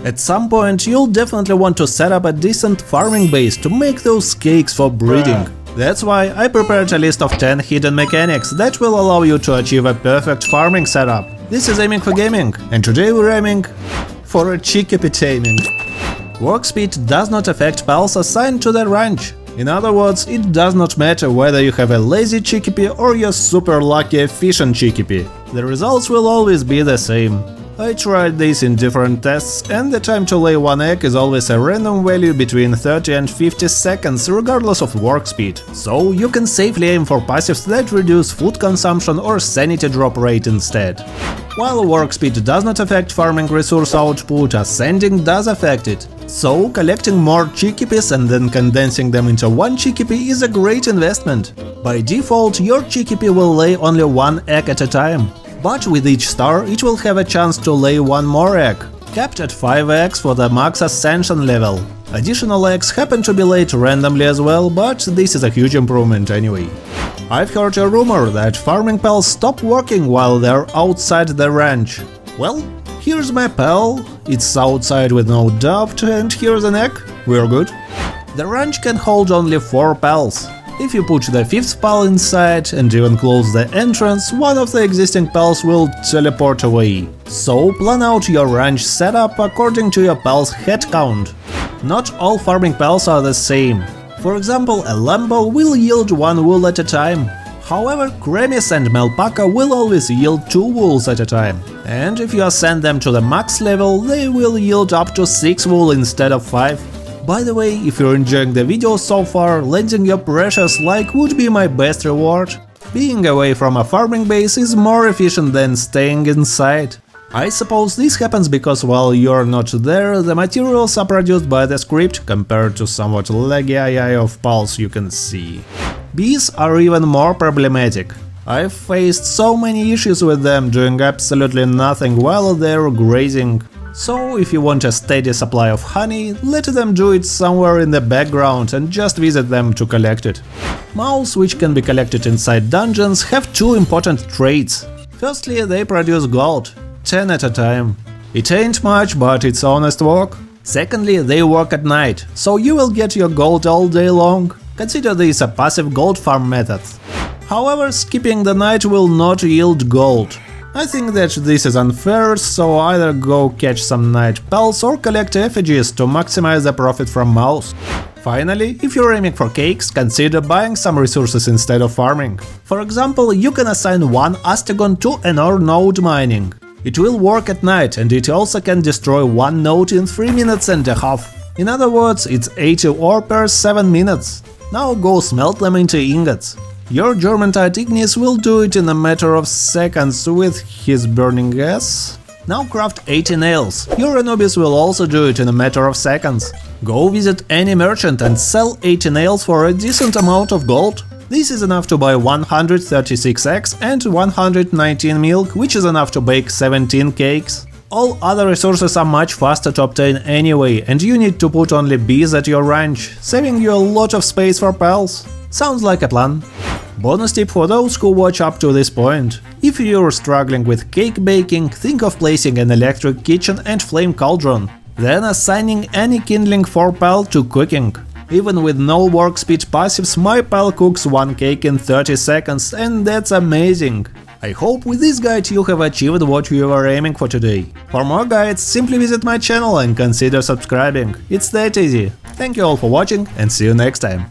At some point you'll definitely want to set up a decent farming base to make those cakes for breeding. That's why I prepared a list of 10 hidden mechanics that will allow you to achieve a perfect farming setup. This is Aiming for Gaming, and today we're aiming for a chickpea taming. Work speed does not affect pals assigned to the ranch. In other words, it does not matter whether you have a lazy chickpea or your super lucky efficient chickpea. The results will always be the same. I tried this in different tests, and the time to lay one egg is always a random value between 30 and 50 seconds regardless of work speed. So you can safely aim for passives that reduce food consumption or sanity drop rate instead. While work speed does not affect farming resource output, ascending does affect it. So collecting more chickpeas and then condensing them into one chickpea is a great investment. By default, your chickpea will lay only one egg at a time. But with each star, it will have a chance to lay one more egg, capped at 5 eggs for the max ascension level. Additional eggs happen to be laid randomly as well, but this is a huge improvement anyway. I've heard a rumor that farming pals stop working while they're outside the ranch. Well, here's my pal, it's outside with no doubt, and here's an egg, we're good. The ranch can hold only 4 pals. If you put the 5th pal inside and even close the entrance, one of the existing pals will teleport away. So plan out your ranch setup according to your pal's head count. Not all farming pals are the same. For example, a lambo will yield 1 wool at a time. However, Cremis and Melpaca will always yield 2 wools at a time. And if you ascend them to the max level, they will yield up to 6 wool instead of 5. By the way, if you're enjoying the video so far, landing your precious like would be my best reward. Being away from a farming base is more efficient than staying inside. I suppose this happens because while you're not there, the materials are produced by the script compared to somewhat laggy AI of pals you can see. Bees are even more problematic. I've faced so many issues with them doing absolutely nothing while they're grazing. So if you want a steady supply of honey, let them do it somewhere in the background and just visit them to collect it. Moths, which can be collected inside dungeons, have 2 important traits. Firstly, they produce gold, 10 at a time. It ain't much, but it's honest work. Secondly, they work at night, so you will get your gold all day long. Consider this a passive gold farm method. However, skipping the night will not yield gold. I think that this is unfair, so either go catch some night pals or collect effigies to maximize the profit from mouse. Finally, if you're aiming for cakes, consider buying some resources instead of farming. For example, you can assign 1 astegon to an ore node mining. It will work at night, and it also can destroy 1 node in 3 minutes and a half. In other words, it's 80 ore per 7 minutes. Now go smelt them into ingots. Your German-type ignis will do it in a matter of seconds with his burning gas. Now craft 80 nails. Your Anubis will also do it in a matter of seconds. Go visit any merchant and sell 80 nails for a decent amount of gold. This is enough to buy 136 eggs and 119 milk, which is enough to bake 17 cakes. All other resources are much faster to obtain anyway, and you need to put only bees at your ranch, saving you a lot of space for pals. Sounds like a plan. Bonus tip for those who watch up to this point. If you're struggling with cake baking, think of placing an electric kitchen and flame cauldron, then assigning any kindling for pal to cooking. Even with no work speed passives, my pal cooks 1 cake in 30 seconds, and that's amazing. I hope with this guide you have achieved what you were aiming for today. For more guides, simply visit my channel and consider subscribing. It's that easy. Thank you all for watching, and see you next time.